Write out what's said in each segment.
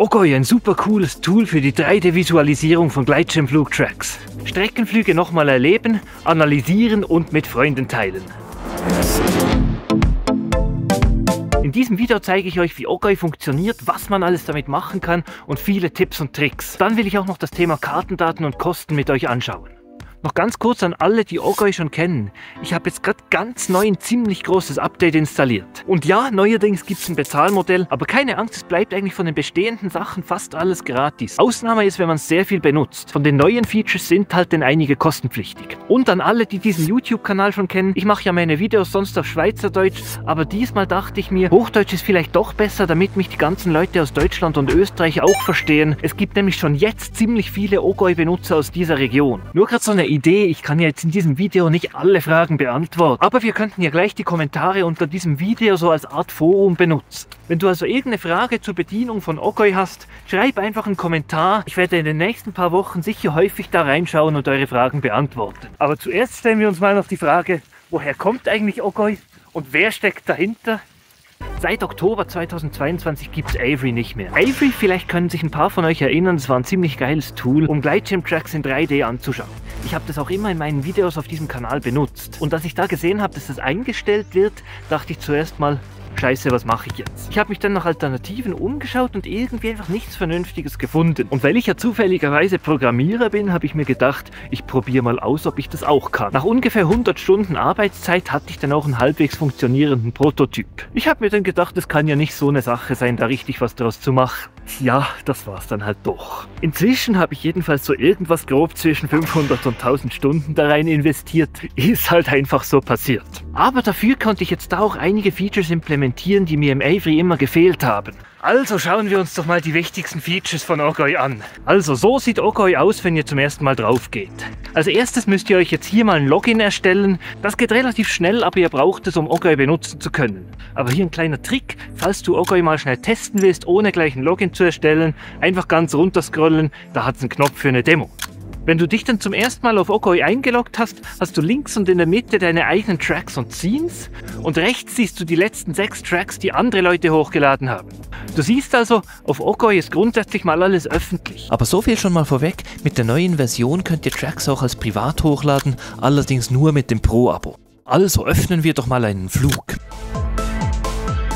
Ogoi, ein super cooles Tool für die 3D-Visualisierung von Gleitschirmflugtracks. Streckenflüge nochmal erleben, analysieren und mit Freunden teilen. In diesem Video zeige ich euch, wie Ogoi funktioniert, was man alles damit machen kann und viele Tipps und Tricks. Dann will ich auch noch das Thema Kartendaten und Kosten mit euch anschauen. Noch ganz kurz an alle, die Ogoi schon kennen. Ich habe jetzt gerade ganz neu ein ziemlich großes Update installiert. Und ja, neuerdings gibt es ein Bezahlmodell, aber keine Angst, es bleibt eigentlich von den bestehenden Sachen fast alles gratis. Ausnahme ist, wenn man es sehr viel benutzt. Von den neuen Features sind halt denn einige kostenpflichtig. Und an alle, die diesen YouTube-Kanal schon kennen, ich mache ja meine Videos sonst auf Schweizerdeutsch, aber diesmal dachte ich mir, Hochdeutsch ist vielleicht doch besser, damit mich die ganzen Leute aus Deutschland und Österreich auch verstehen. Es gibt nämlich schon jetzt ziemlich viele Ogoi-Benutzer aus dieser Region. Nur gerade so eine Idee, ich kann ja jetzt in diesem Video nicht alle Fragen beantworten, aber wir könnten ja gleich die Kommentare unter diesem Video so als Art Forum benutzen. Wenn du also irgendeine Frage zur Bedienung von Ogoi hast, schreib einfach einen Kommentar. Ich werde in den nächsten paar Wochen sicher häufig da reinschauen und eure Fragen beantworten. Aber zuerst stellen wir uns mal noch die Frage, woher kommt eigentlich Ogoi und wer steckt dahinter? Seit Oktober 2022 gibt es Avery nicht mehr. Avery, vielleicht können sich ein paar von euch erinnern, das war ein ziemlich geiles Tool, um Gleitschirmtracks in 3D anzuschauen. Ich habe das auch immer in meinen Videos auf diesem Kanal benutzt. Und als ich da gesehen habe, dass das eingestellt wird, dachte ich zuerst mal, Scheiße, was mache ich jetzt? Ich habe mich dann nach Alternativen umgeschaut und irgendwie einfach nichts Vernünftiges gefunden. Und weil ich ja zufälligerweise Programmierer bin, habe ich mir gedacht, ich probiere mal aus, ob ich das auch kann. Nach ungefähr 100 Stunden Arbeitszeit hatte ich dann auch einen halbwegs funktionierenden Prototyp. Ich habe mir dann gedacht, es kann ja nicht so eine Sache sein, da richtig was draus zu machen. Ja, das war's dann halt doch. Inzwischen habe ich jedenfalls so irgendwas grob zwischen 500 und 1000 Stunden da rein investiert. Ist halt einfach so passiert. Aber dafür konnte ich jetzt da auch einige Features implementieren, die mir im Avery immer gefehlt haben. Also schauen wir uns doch mal die wichtigsten Features von Ogoi an. Also so sieht Ogoi aus, wenn ihr zum ersten Mal drauf geht. Als erstes müsst ihr euch jetzt hier mal ein Login erstellen. Das geht relativ schnell, aber ihr braucht es, um Ogoi benutzen zu können. Aber hier ein kleiner Trick, falls du Ogoi mal schnell testen willst, ohne gleich ein Login zu erstellen, einfach ganz runter scrollen, da hat es einen Knopf für eine Demo. Wenn du dich dann zum ersten Mal auf Ogoi eingeloggt hast, hast du links und in der Mitte deine eigenen Tracks und Scenes und rechts siehst du die letzten 6 Tracks, die andere Leute hochgeladen haben. Du siehst also, auf Ogoi ist grundsätzlich mal alles öffentlich. Aber so viel schon mal vorweg, mit der neuen Version könnt ihr Tracks auch als privat hochladen, allerdings nur mit dem Pro-Abo. Also öffnen wir doch mal einen Flug.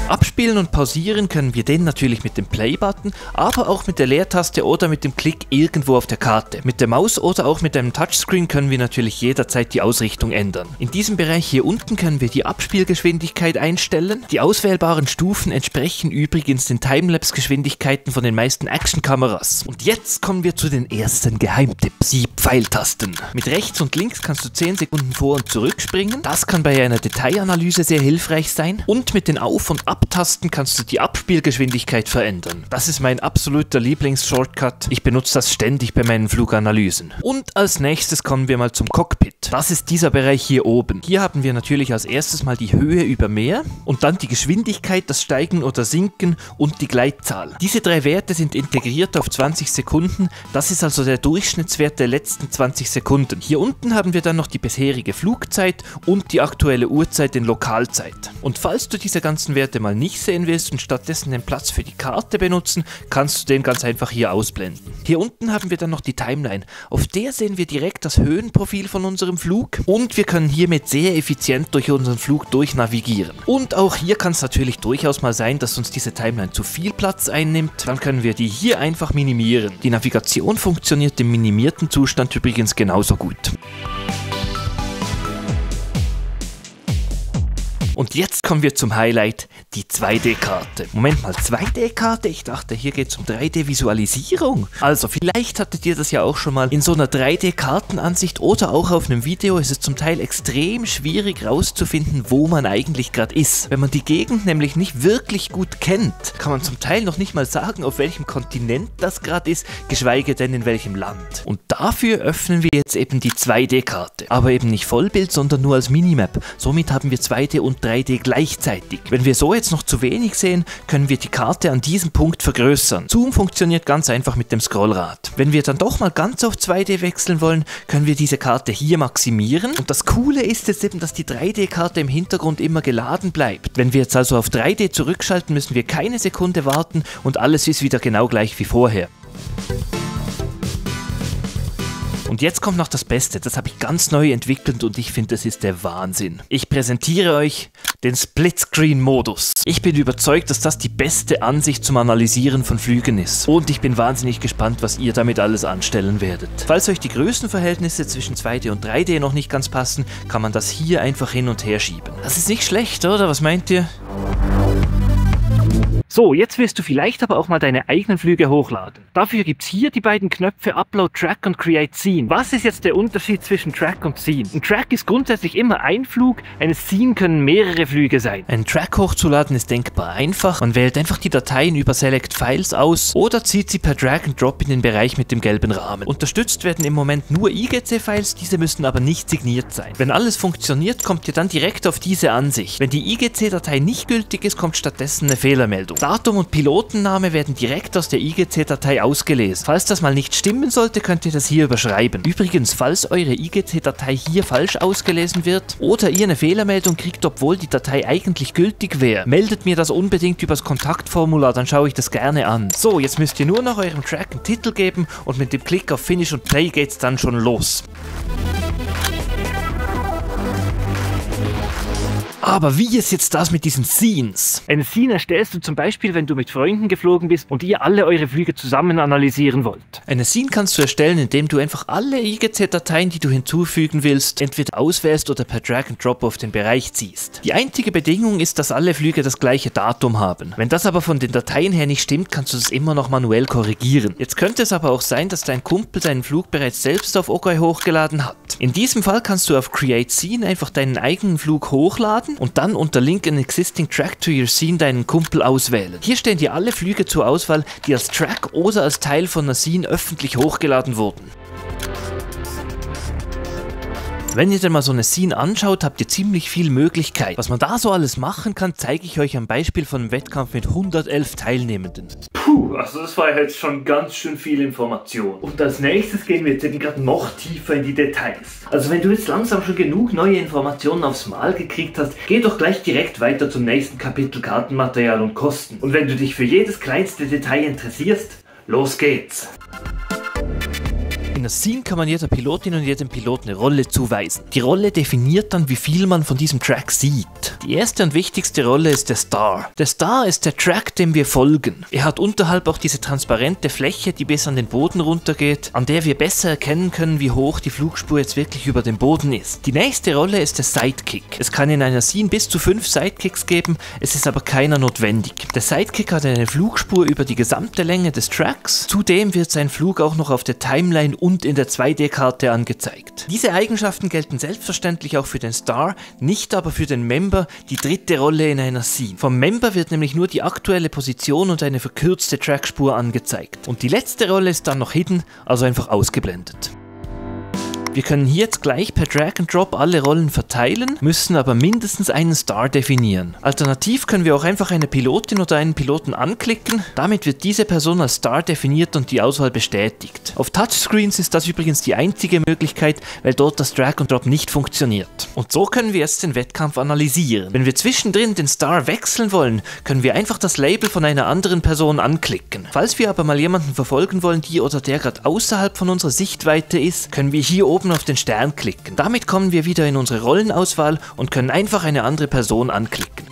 Abspielen und pausieren können wir den natürlich mit dem Play-Button, aber auch mit der Leertaste oder mit dem Klick irgendwo auf der Karte. Mit der Maus oder auch mit einem Touchscreen können wir natürlich jederzeit die Ausrichtung ändern. In diesem Bereich hier unten können wir die Abspielgeschwindigkeit einstellen. Die auswählbaren Stufen entsprechen übrigens den Timelapse-Geschwindigkeiten von den meisten Actionkameras. Und jetzt kommen wir zu den ersten Geheimtipps. Die Pfeiltasten. Mit rechts und links kannst du 10 Sekunden vor- und zurückspringen. Das kann bei einer Detailanalyse sehr hilfreich sein. Und mit den Auf- und Abtasten kannst du die Abspielgeschwindigkeit verändern. Das ist mein absoluter Lieblings-Shortcut. Ich benutze das ständig bei meinen Fluganalysen. Und als nächstes kommen wir mal zum Cockpit. Das ist dieser Bereich hier oben. Hier haben wir natürlich als erstes mal die Höhe über Meer und dann die Geschwindigkeit, das Steigen oder Sinken und die Gleitzahl. Diese 3 Werte sind integriert auf 20 Sekunden. Das ist also der Durchschnittswert der letzten 20 Sekunden. Hier unten haben wir dann noch die bisherige Flugzeit und die aktuelle Uhrzeit in Lokalzeit. Und falls du diese ganzen Werte mal nicht sehen willst und stattdessen den Platz für die Karte benutzen, kannst du den ganz einfach hier ausblenden. Hier unten haben wir dann noch die Timeline. Auf der sehen wir direkt das Höhenprofil von unserem Flug und wir können hiermit sehr effizient durch unseren Flug durchnavigieren. Und auch hier kann es natürlich durchaus mal sein, dass uns diese Timeline zu viel Platz einnimmt. Dann können wir die hier einfach minimieren. Die Navigation funktioniert im minimierten Zustand übrigens genauso gut. Und jetzt kommen wir zum Highlight, die 2D-Karte. Moment mal, 2D-Karte? Ich dachte, hier geht es um 3D-Visualisierung. Also, vielleicht hattet ihr das ja auch schon mal in so einer 3D-Kartenansicht oder auch auf einem Video. Es ist zum Teil extrem schwierig rauszufinden, wo man eigentlich gerade ist. Wenn man die Gegend nämlich nicht wirklich gut kennt, kann man zum Teil noch nicht mal sagen, auf welchem Kontinent das gerade ist, geschweige denn in welchem Land. Und dafür öffnen wir jetzt eben die 2D-Karte. Aber eben nicht Vollbild, sondern nur als Minimap. Somit haben wir 2D und 3D 3D gleichzeitig. Wenn wir so jetzt noch zu wenig sehen, können wir die Karte an diesem Punkt vergrößern. Zoom funktioniert ganz einfach mit dem Scrollrad. Wenn wir dann doch mal ganz auf 2D wechseln wollen, können wir diese Karte hier maximieren. Und das Coole ist jetzt eben, dass die 3D-Karte im Hintergrund immer geladen bleibt. Wenn wir jetzt also auf 3D zurückschalten, müssen wir keine Sekunde warten und alles ist wieder genau gleich wie vorher. Und jetzt kommt noch das Beste, das habe ich ganz neu entwickelt und ich finde, das ist der Wahnsinn. Ich präsentiere euch den Splitscreen-Modus. Ich bin überzeugt, dass das die beste Ansicht zum Analysieren von Flügen ist. Und ich bin wahnsinnig gespannt, was ihr damit alles anstellen werdet. Falls euch die Größenverhältnisse zwischen 2D und 3D noch nicht ganz passen, kann man das hier einfach hin und her schieben. Das ist nicht schlecht, oder? Was meint ihr? So, jetzt willst du vielleicht aber auch mal deine eigenen Flüge hochladen. Dafür gibt es hier die beiden Knöpfe Upload Track und Create Scene. Was ist jetzt der Unterschied zwischen Track und Scene? Ein Track ist grundsätzlich immer ein Flug, eine Scene können mehrere Flüge sein. Einen Track hochzuladen ist denkbar einfach. Man wählt einfach die Dateien über Select Files aus oder zieht sie per Drag and Drop in den Bereich mit dem gelben Rahmen. Unterstützt werden im Moment nur IGC-Files, diese müssen aber nicht signiert sein. Wenn alles funktioniert, kommt ihr dann direkt auf diese Ansicht. Wenn die IGC-Datei nicht gültig ist, kommt stattdessen eine Fehlermeldung. Datum und Pilotenname werden direkt aus der IGC-Datei ausgelesen. Falls das mal nicht stimmen sollte, könnt ihr das hier überschreiben. Übrigens, falls eure IGC-Datei hier falsch ausgelesen wird oder ihr eine Fehlermeldung kriegt, obwohl die Datei eigentlich gültig wäre, meldet mir das unbedingt übers Kontaktformular, dann schaue ich das gerne an. So, jetzt müsst ihr nur noch eurem Track einen Titel geben und mit dem Klick auf Finish und Play geht's dann schon los. Aber wie ist jetzt das mit diesen Scenes? Eine Scene erstellst du zum Beispiel, wenn du mit Freunden geflogen bist und ihr alle eure Flüge zusammen analysieren wollt. Eine Scene kannst du erstellen, indem du einfach alle IGC-Dateien, die du hinzufügen willst, entweder auswählst oder per Drag and Drop auf den Bereich ziehst. Die einzige Bedingung ist, dass alle Flüge das gleiche Datum haben. Wenn das aber von den Dateien her nicht stimmt, kannst du das immer noch manuell korrigieren. Jetzt könnte es aber auch sein, dass dein Kumpel seinen Flug bereits selbst auf Okai hochgeladen hat. In diesem Fall kannst du auf Create Scene einfach deinen eigenen Flug hochladen und dann unter Link an Existing Track to Your Scene deinen Kumpel auswählen. Hier stehen dir alle Flüge zur Auswahl, die als Track oder als Teil von einer Scene öffentlich hochgeladen wurden. Wenn ihr denn mal so eine Scene anschaut, habt ihr ziemlich viel Möglichkeit. Was man da so alles machen kann, zeige ich euch am Beispiel von einem Wettkampf mit 111 Teilnehmenden. Puh, also das war jetzt schon ganz schön viel Information. Und als nächstes gehen wir jetzt eben gerade noch tiefer in die Details. Also wenn du jetzt langsam schon genug neue Informationen aufs Mal gekriegt hast, geh doch gleich direkt weiter zum nächsten Kapitel Kartenmaterial und Kosten. Und wenn du dich für jedes kleinste Detail interessierst, los geht's! In der Scene kann man jeder Pilotin und jedem Piloten eine Rolle zuweisen. Die Rolle definiert dann, wie viel man von diesem Track sieht. Die erste und wichtigste Rolle ist der Star. Der Star ist der Track, dem wir folgen. Er hat unterhalb auch diese transparente Fläche, die bis an den Boden runtergeht, an der wir besser erkennen können, wie hoch die Flugspur jetzt wirklich über dem Boden ist. Die nächste Rolle ist der Sidekick. Es kann in einer Scene bis zu 5 Sidekicks geben, es ist aber keiner notwendig. Der Sidekick hat eine Flugspur über die gesamte Länge des Tracks. Zudem wird sein Flug auch noch auf der Timeline und in der 2D-Karte angezeigt. Diese Eigenschaften gelten selbstverständlich auch für den Star, nicht aber für den Member, die dritte Rolle in einer Scene. Vom Member wird nämlich nur die aktuelle Position und eine verkürzte Trackspur angezeigt. Und die letzte Rolle ist dann noch hidden, also einfach ausgeblendet. Wir können hier jetzt gleich per Drag and Drop alle Rollen verteilen, müssen aber mindestens einen Star definieren. Alternativ können wir auch einfach eine Pilotin oder einen Piloten anklicken, damit wird diese Person als Star definiert und die Auswahl bestätigt. Auf Touchscreens ist das übrigens die einzige Möglichkeit, weil dort das Drag and Drop nicht funktioniert. Und so können wir jetzt den Wettkampf analysieren. Wenn wir zwischendrin den Star wechseln wollen, können wir einfach das Label von einer anderen Person anklicken. Falls wir aber mal jemanden verfolgen wollen, die oder der gerade außerhalb von unserer Sichtweite ist, können wir hier oben auf den Stern klicken. Damit kommen wir wieder in unsere Rollenauswahl und können einfach eine andere Person anklicken.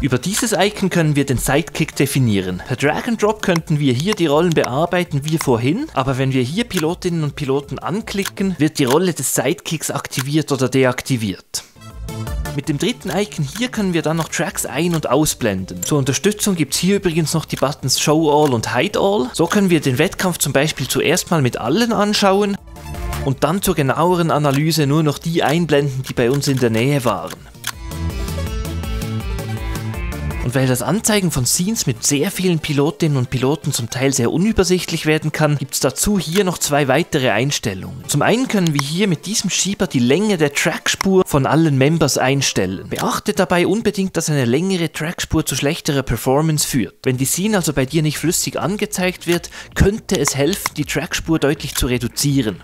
Über dieses Icon können wir den Sidekick definieren. Per Drag and Drop könnten wir hier die Rollen bearbeiten wie vorhin, aber wenn wir hier Pilotinnen und Piloten anklicken, wird die Rolle des Sidekicks aktiviert oder deaktiviert. Mit dem dritten Icon hier können wir dann noch Tracks ein- und ausblenden. Zur Unterstützung gibt es hier übrigens noch die Buttons Show All und Hide All. So können wir den Wettkampf zum Beispiel zuerst mal mit allen anschauen und dann zur genaueren Analyse nur noch die einblenden, die bei uns in der Nähe waren. Und weil das Anzeigen von Scenes mit sehr vielen Pilotinnen und Piloten zum Teil sehr unübersichtlich werden kann, gibt es dazu hier noch zwei weitere Einstellungen. Zum einen können wir hier mit diesem Schieber die Länge der Trackspur von allen Members einstellen. Beachtet dabei unbedingt, dass eine längere Trackspur zu schlechterer Performance führt. Wenn die Scene also bei dir nicht flüssig angezeigt wird, könnte es helfen, die Trackspur deutlich zu reduzieren.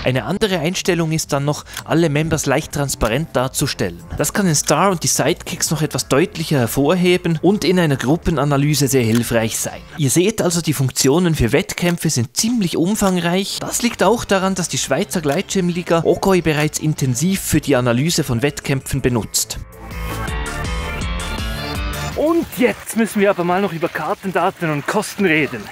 Eine andere Einstellung ist dann noch, alle Members leicht transparent darzustellen. Das kann den Star und die Sidekicks noch etwas deutlicher hervorheben und in einer Gruppenanalyse sehr hilfreich sein. Ihr seht also, die Funktionen für Wettkämpfe sind ziemlich umfangreich. Das liegt auch daran, dass die Schweizer Gleitschirmliga Ogoi bereits intensiv für die Analyse von Wettkämpfen benutzt. Und jetzt müssen wir aber mal noch über Kartendaten und Kosten reden.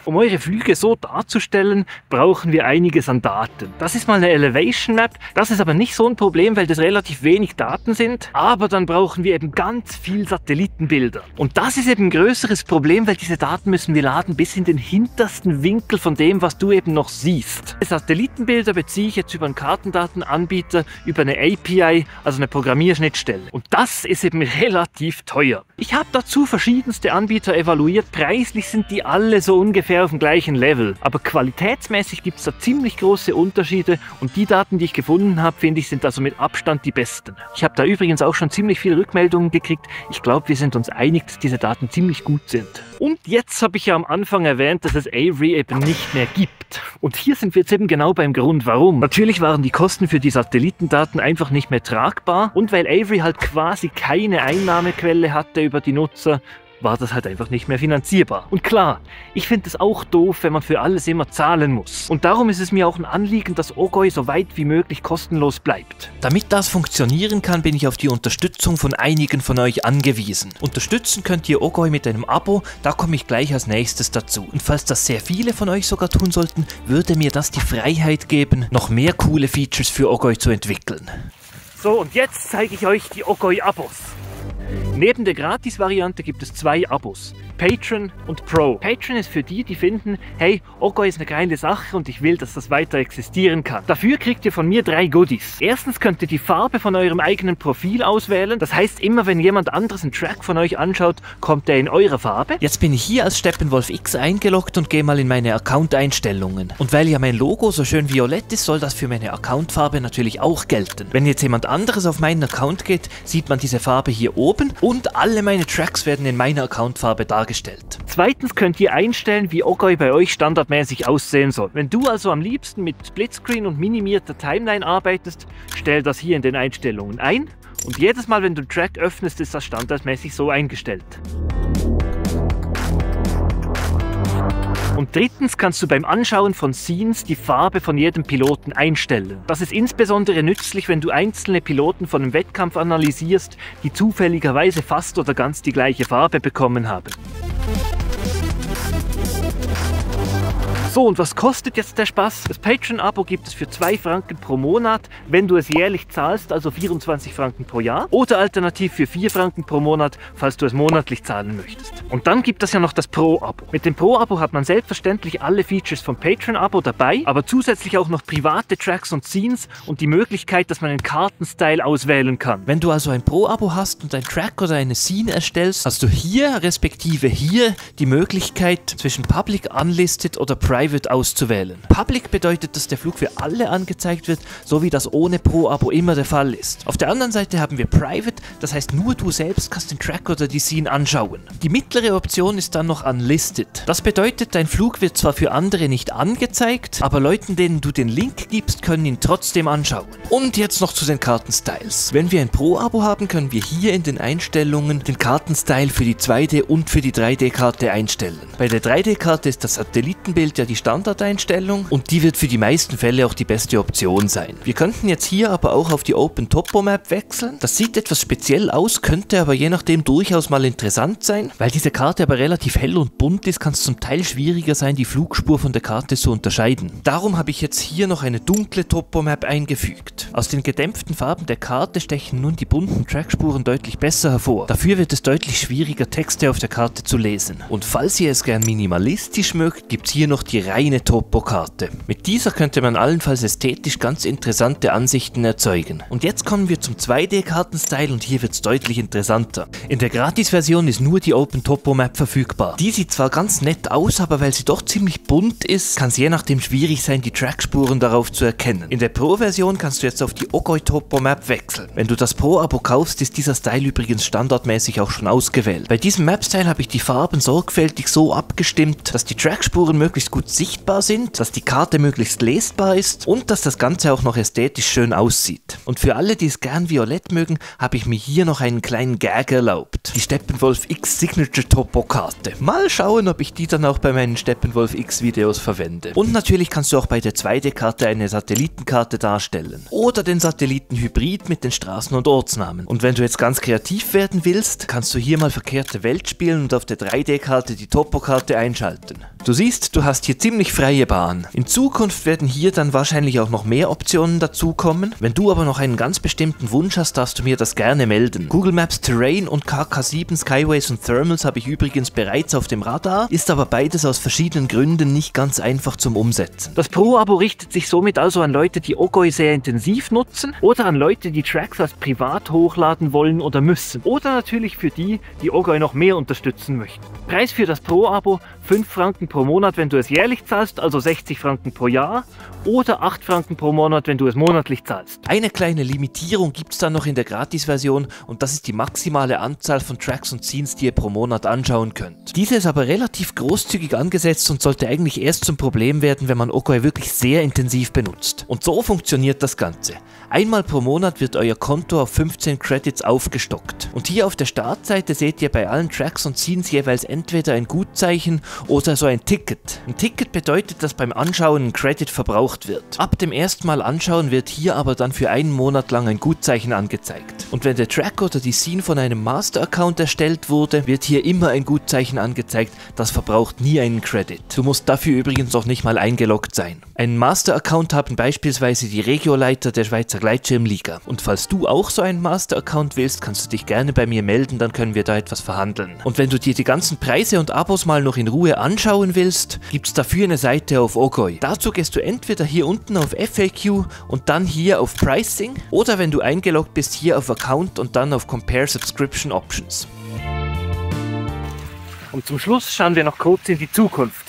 Um eure Flüge so darzustellen, brauchen wir einiges an Daten. Das ist mal eine Elevation Map, das ist aber nicht so ein Problem, weil das relativ wenig Daten sind. Aber dann brauchen wir eben ganz viel Satellitenbilder. Und das ist eben ein größeres Problem, weil diese Daten müssen wir laden bis in den hintersten Winkel von dem, was du eben noch siehst. Satellitenbilder beziehe ich jetzt über einen Kartendatenanbieter, über eine API, also eine Programmierschnittstelle. Und das ist eben relativ teuer. Ich habe dazu verschiedenste Anbieter evaluiert, preislich sind die alle so ungefähr auf dem gleichen Level. Aber qualitätsmäßig gibt es da ziemlich große Unterschiede und die Daten, die ich gefunden habe, finde ich, sind also mit Abstand die besten. Ich habe da übrigens auch schon ziemlich viele Rückmeldungen gekriegt. Ich glaube, wir sind uns einig, dass diese Daten ziemlich gut sind. Und jetzt habe ich ja am Anfang erwähnt, dass es Avery eben nicht mehr gibt. Und hier sind wir jetzt eben genau beim Grund, warum. Natürlich waren die Kosten für die Satellitendaten einfach nicht mehr tragbar und weil Avery halt quasi keine Einnahmequelle hatte über die Nutzer, war das halt einfach nicht mehr finanzierbar. Und klar, ich finde es auch doof, wenn man für alles immer zahlen muss. Und darum ist es mir auch ein Anliegen, dass Ogoi so weit wie möglich kostenlos bleibt. Damit das funktionieren kann, bin ich auf die Unterstützung von einigen von euch angewiesen. Unterstützen könnt ihr Ogoi mit einem Abo, da komme ich gleich als nächstes dazu. Und falls das sehr viele von euch sogar tun sollten, würde mir das die Freiheit geben, noch mehr coole Features für Ogoi zu entwickeln. So, und jetzt zeige ich euch die Ogoi-Abos. Neben der Gratis-Variante gibt es zwei Abos, Patron und Pro. Patron ist für die, die finden, hey, Ogoi ist eine geile Sache und ich will, dass das weiter existieren kann. Dafür kriegt ihr von mir 3 Goodies. Erstens könnt ihr die Farbe von eurem eigenen Profil auswählen. Das heißt, immer wenn jemand anderes einen Track von euch anschaut, kommt er in eurer Farbe. Jetzt bin ich hier als Steppenwolf X eingeloggt und gehe mal in meine Account-Einstellungen. Und weil ja mein Logo so schön violett ist, soll das für meine Accountfarbe natürlich auch gelten. Wenn jetzt jemand anderes auf meinen Account geht, sieht man diese Farbe hier oben und alle meine Tracks werden in meiner Accountfarbe dargestellt. Zweitens könnt ihr einstellen, wie Ogoi bei euch standardmäßig aussehen soll. Wenn du also am liebsten mit Splitscreen und minimierter Timeline arbeitest, stell das hier in den Einstellungen ein und jedes Mal, wenn du den Track öffnest, ist das standardmäßig so eingestellt. Und drittens kannst du beim Anschauen von Scenes die Farbe von jedem Piloten einstellen. Das ist insbesondere nützlich, wenn du einzelne Piloten von einem Wettkampf analysierst, die zufälligerweise fast oder ganz die gleiche Farbe bekommen haben. So, und was kostet jetzt der Spaß? Das Patreon-Abo gibt es für 2 Franken pro Monat, wenn du es jährlich zahlst, also 24 Franken pro Jahr. Oder alternativ für 4 Franken pro Monat, falls du es monatlich zahlen möchtest. Und dann gibt es ja noch das Pro-Abo. Mit dem Pro-Abo hat man selbstverständlich alle Features vom Patreon-Abo dabei, aber zusätzlich auch noch private Tracks und Scenes und die Möglichkeit, dass man einen Kartenstyle auswählen kann. Wenn du also ein Pro-Abo hast und einen Track oder eine Scene erstellst, hast du hier respektive hier die Möglichkeit zwischen Public, Unlisted oder Private auszuwählen. Public bedeutet, dass der Flug für alle angezeigt wird, so wie das ohne Pro-Abo immer der Fall ist. Auf der anderen Seite haben wir Private, das heißt nur du selbst kannst den Track oder die Scene anschauen. Die mittlere Option ist dann noch Unlisted. Das bedeutet, dein Flug wird zwar für andere nicht angezeigt, aber Leuten, denen du den Link gibst, können ihn trotzdem anschauen. Und jetzt noch zu den Kartenstyles. Wenn wir ein Pro-Abo haben, können wir hier in den Einstellungen den Kartenstyle für die 2D und für die 3D-Karte einstellen. Bei der 3D-Karte ist das Satellitenbild ja die Standardeinstellung und die wird für die meisten Fälle auch die beste Option sein. Wir könnten jetzt hier aber auch auf die Open Topo Map wechseln. Das sieht etwas speziell aus, könnte aber je nachdem durchaus mal interessant sein. Weil diese Karte aber relativ hell und bunt ist, kann es zum Teil schwieriger sein, die Flugspur von der Karte zu unterscheiden. Darum habe ich jetzt hier noch eine dunkle Topo Map eingefügt. Aus den gedämpften Farben der Karte stechen nun die bunten Trackspuren deutlich besser hervor. Dafür wird es deutlich schwieriger, Texte auf der Karte zu lesen. Und falls ihr es gern minimalistisch mögt, gibt es hier noch die die reine Topokarte. Mit dieser könnte man allenfalls ästhetisch ganz interessante Ansichten erzeugen. Und jetzt kommen wir zum 2D-Kartenstyle und hier wird es deutlich interessanter. In der Gratis-Version ist nur die Open Topo Map verfügbar. Die sieht zwar ganz nett aus, aber weil sie doch ziemlich bunt ist, kann es je nachdem schwierig sein, die Trackspuren darauf zu erkennen. In der Pro-Version kannst du jetzt auf die Ogoi Topo Map wechseln. Wenn du das Pro-Abo kaufst, ist dieser Style übrigens standardmäßig auch schon ausgewählt. Bei diesem Map-Style habe ich die Farben sorgfältig so abgestimmt, dass die Trackspuren möglichst gut sichtbar sind, dass die Karte möglichst lesbar ist und dass das Ganze auch noch ästhetisch schön aussieht. Und für alle, die es gern violett mögen, habe ich mir hier noch einen kleinen Gag erlaubt. Die Steppenwolf X Signature Topo Karte. Mal schauen, ob ich die dann auch bei meinen Steppenwolf X Videos verwende. Und natürlich kannst du auch bei der 2D-Karte eine Satellitenkarte darstellen. Oder den Satellitenhybrid mit den Straßen und Ortsnamen. Und wenn du jetzt ganz kreativ werden willst, kannst du hier mal verkehrte Welt spielen und auf der 3D-Karte die Topokarte einschalten. Du siehst, du hast hier ziemlich freie Bahn. In Zukunft werden hier dann wahrscheinlich auch noch mehr Optionen dazukommen. Wenn du aber noch einen ganz bestimmten Wunsch hast, darfst du mir das gerne melden. Google Maps Terrain und KK7 Skyways und Thermals habe ich übrigens bereits auf dem Radar, ist aber beides aus verschiedenen Gründen nicht ganz einfach zum Umsetzen. Das Pro-Abo richtet sich somit also an Leute, die Ogoi sehr intensiv nutzen oder an Leute, die Tracks als privat hochladen wollen oder müssen. Oder natürlich für die, die Ogoi noch mehr unterstützen möchten. Preis für das Pro-Abo 5 Franken pro Monat, wenn du es jährlich zahlst, also 60 Franken pro Jahr, oder 8 Franken pro Monat, wenn du es monatlich zahlst. Eine kleine Limitierung gibt es dann noch in der Gratis-Version und das ist die maximale Anzahl von Tracks und Scenes, die ihr pro Monat anschauen könnt. Diese ist aber relativ großzügig angesetzt und sollte eigentlich erst zum Problem werden, wenn man Ogoi wirklich sehr intensiv benutzt. Und so funktioniert das Ganze. Einmal pro Monat wird euer Konto auf 15 Credits aufgestockt. Und hier auf der Startseite seht ihr bei allen Tracks und Scenes jeweils entweder ein Gutzeichen oder so ein Ticket. Ein Ticket bedeutet, dass beim Anschauen ein Credit verbraucht wird. Ab dem ersten Mal anschauen wird hier aber dann für einen Monat lang ein Gutzeichen angezeigt. Und wenn der Track oder die Scene von einem Master-Account erstellt wurde, wird hier immer ein Gutzeichen angezeigt. Das verbraucht nie einen Credit. Du musst dafür übrigens noch nicht mal eingeloggt sein. Einen Master-Account haben beispielsweise die Regioleiter der Schweizer Gleitschirmliga. Und falls du auch so einen Master-Account willst, kannst du dich gerne bei mir melden, dann können wir da etwas verhandeln. Und wenn du dir die ganzen Preise und Abos mal noch in Ruhe anschauen willst, gibt es dafür eine Seite auf Ogoi. Dazu gehst du entweder hier unten auf FAQ und dann hier auf Pricing oder wenn du eingeloggt bist, hier auf Account und dann auf Compare Subscription Options. Und zum Schluss schauen wir noch kurz in die Zukunft.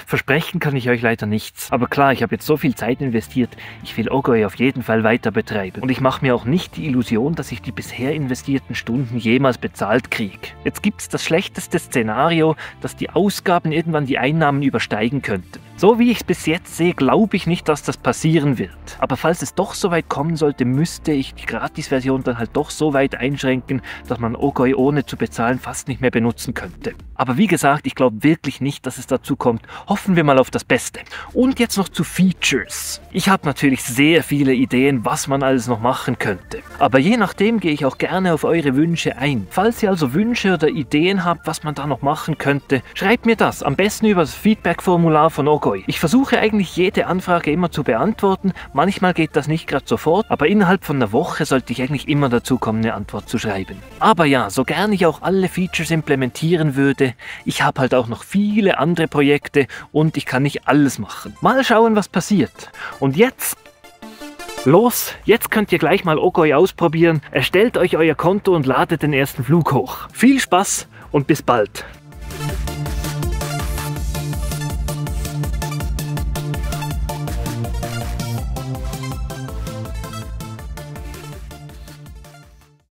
Versprechen kann ich euch leider nichts. Aber klar, ich habe jetzt so viel Zeit investiert, ich will Ogoi auf jeden Fall weiter betreiben. Und ich mache mir auch nicht die Illusion, dass ich die bisher investierten Stunden jemals bezahlt kriege. Jetzt gibt es das schlechteste Szenario, dass die Ausgaben irgendwann die Einnahmen übersteigen könnten. So wie ich es bis jetzt sehe, glaube ich nicht, dass das passieren wird. Aber falls es doch so weit kommen sollte, müsste ich die Gratis-Version dann halt doch so weit einschränken, dass man Ogoi ohne zu bezahlen fast nicht mehr benutzen könnte. Aber wie gesagt, ich glaube wirklich nicht, dass es dazu kommt. Hoffen wir mal auf das Beste. Und jetzt noch zu Features. Ich habe natürlich sehr viele Ideen, was man alles noch machen könnte. Aber je nachdem gehe ich auch gerne auf eure Wünsche ein. Falls ihr also Wünsche oder Ideen habt, was man da noch machen könnte, schreibt mir das. Am besten über das Feedback-Formular von Ogoi. Ich versuche eigentlich jede Anfrage immer zu beantworten. Manchmal geht das nicht gerade sofort, aber innerhalb von einer Woche sollte ich eigentlich immer dazu kommen, eine Antwort zu schreiben. Aber ja, so gern ich auch alle Features implementieren würde, ich habe halt auch noch viele andere Projekte und ich kann nicht alles machen. Mal schauen, was passiert. Und jetzt los, jetzt könnt ihr gleich mal Ogoi ausprobieren. Erstellt euch euer Konto und ladet den ersten Flug hoch. Viel Spaß und bis bald.